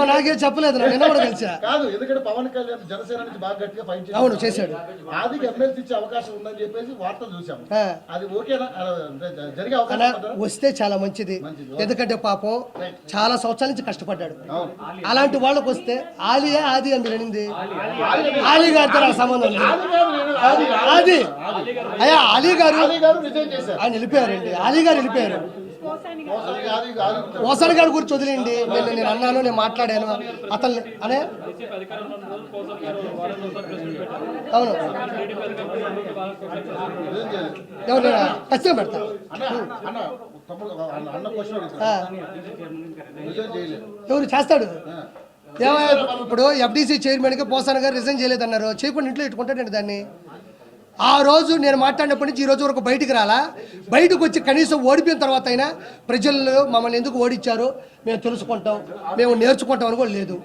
నాకేం చెప్పలేదు నిన్న కూడా కలిసా కాదు ఎందుకంటే పవన్ కళ్యాణ్ జనసేన నుంచి బాగా గట్టిగా ఫైట్ అవును చేశాడు ఆదికి ఎమ్మెల్సీ ఇచ్చే అవకాశం ఉందని చెప్పేసి వార్తలు చూసాము అది ఓకేనా జరిగే అవకాశం వస్తే చాలా మంచిది ఎందుకంటే పాపం చాలా సంవత్సరాల నుంచి కష్టపడ్డాడు అలాంటి వాళ్ళకి వస్తే ఆలియా ఆది అని అనింది ఆలీ గారితో నాకు సంబంధం లేదు ఆది అయ్యా ఆలీ గారు ఆయన వెళ్ళిపోయారండి ఆలీ గారు వెళ్ళిపోయారు పోసాని గారి గురించి వదిలేండి నేను అన్నాను నేను మాట్లాడాను అతను అనే అవును ఎవరు ఖచ్చితంగా పెడతా ఎవరు చేస్తాడు ఇప్పుడు ఎఫ్డీసీ చైర్మన్గా పోసాని గారు రిజైన్ చేయలేదన్నారు చేయకుండా ఇంట్లో ఇట్టుకుంటాడండి దాన్ని ఆ రోజు నేను మాట్లాడినప్పటి నుంచి ఈ రోజు వరకు బయటికి రాలా బయటకు వచ్చి కనీసం ఓడిపోయిన తర్వాత అయినా ప్రజలు మమ్మల్ని ఎందుకు ఓడించారో మేము తెలుసుకుంటాం మేము నేర్చుకుంటాం అని కూడా లేదు